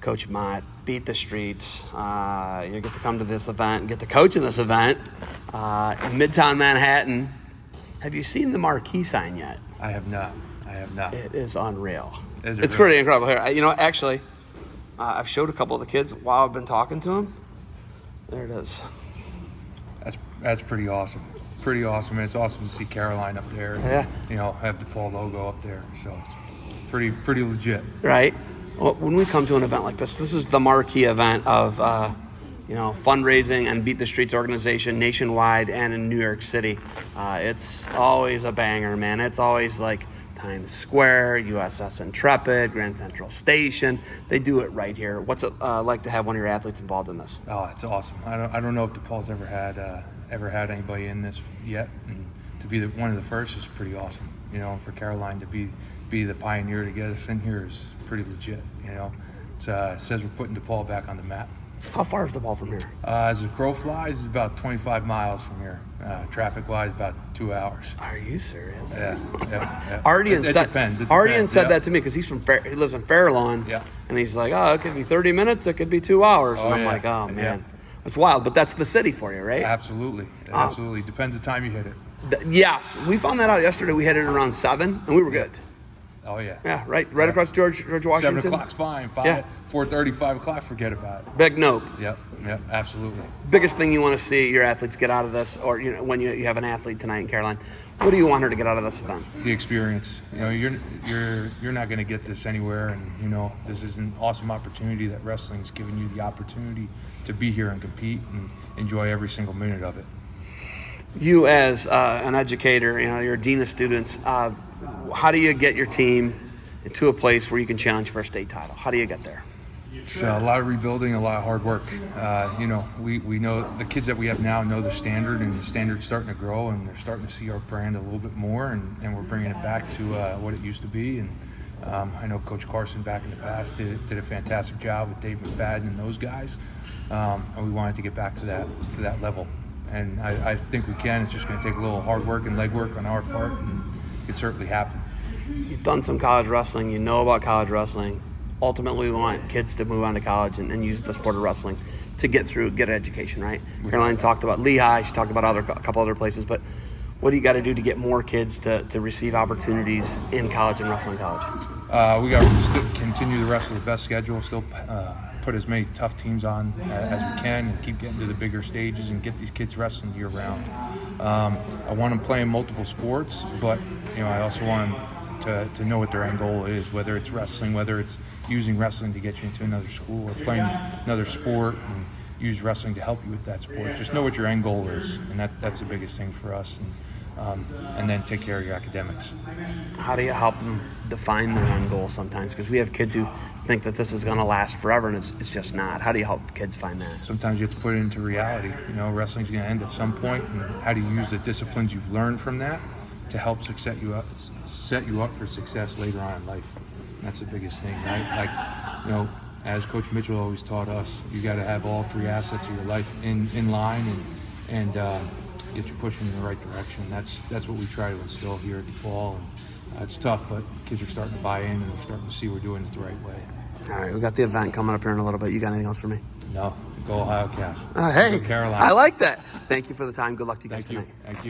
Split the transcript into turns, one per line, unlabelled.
Coach Mott, Beat the Streets. You get to come to this event and get to coach in this event in Midtown Manhattan. Have you seen the marquee sign yet?
I have not.
It is unreal.
Is it
It's
really?
pretty incredible. Here, actually, I've showed a couple of the kids while I've been talking to them. There it is.
That's pretty awesome. Pretty awesome. And it's awesome to see Caroline up there. And,
Yeah.
have the DePaul logo up there. So it's pretty legit.
Right. Well, when we come to an event like this is the marquee event of, fundraising and Beat the Streets organization nationwide and in New York City. It's always a banger, man. It's always like Times Square, USS Intrepid, Grand Central Station. They do it right here. What's it like to have one of your athletes involved in this?
Oh, it's awesome. I don't know if DePaul's ever had anybody in this yet, and to be one of the first is pretty awesome. And for Caroline to be the pioneer to get us in here is pretty legit. It says we're putting DePaul back on the map.
How far is DePaul from here?
As the crow flies, it's about 25 miles from here. Traffic-wise, about 2 hours.
Are you serious?
Yeah.
Arden
It depends.
said that to me because he lives in Fairlawn.
Yeah.
And he's like, it could be 30 minutes, it could be 2 hours. And I'm like, oh, man.
Yeah.
That's wild, but that's the city for you, right?
Absolutely. Depends the time you hit it.
Yes. We found that out yesterday. We had it around 7, and we were good.
Oh, yeah.
Yeah, right across George Washington.
7 o'clock's fine. 4:30, 5 o'clock, forget about it.
Big nope.
Yep, absolutely.
Biggest thing you want to see your athletes get out of this, or when you have an athlete tonight in Caroline, what do you want her to get out of this event?
The experience. You're not going to get this anywhere, and this is an awesome opportunity that wrestling's giving you the opportunity to be here and compete and enjoy every single minute of it.
You as an educator, you're a dean of students. How do you get your team to a place where you can challenge for a state title? How do you get there?
It's a lot of rebuilding, a lot of hard work. We know the kids that we have now know the standard, and the standard's starting to grow, and they're starting to see our brand a little bit more, and we're bringing it back to what it used to be. And I know Coach Carson back in the past did a fantastic job with Dave McFadden and those guys, and we wanted to get back to that level. And I think we can. It's just going to take a little hard work and leg work on our part, and it could certainly happen.
You've done some college wrestling. You know about college wrestling. Ultimately, we want kids to move on to college and use the sport of wrestling to get education, right? Caroline talked about Lehigh. She talked about a couple other places. But what do you got to do to get more kids to receive opportunities in college and wrestling college?
We got to still continue the rest of the best schedule, still put as many tough teams on as we can, and keep getting to the bigger stages and get these kids wrestling year round. I want them playing multiple sports, but I also want them to know what their end goal is, whether it's wrestling, whether it's using wrestling to get you into another school, or playing another sport and use wrestling to help you with that sport. Just know what your end goal is, and that's the biggest thing for us. And then take care of your academics.
How do you help them define their end goal sometimes? Because we have kids who think that this is going to last forever, and it's just not. How do you help kids find that?
Sometimes you have to put it into reality. Wrestling's going to end at some point, and how do you use the disciplines you've learned from that to help set you up for success later on in life? And that's the biggest thing, right? As Coach Mitchell always taught us, you got to have all 3 assets of your life in line and get you pushing in the right direction. That's what we try to instill here at DePaul. And it's tough, but kids are starting to buy in, and they're starting to see we're doing it the right way.
All right, we got the event coming up here in a little bit. You got anything else for me?
No, go Ohio Cast.
Hey,
go Carolina.
I like that. Thank you for the time. Good luck to you guys tonight.
Thank you.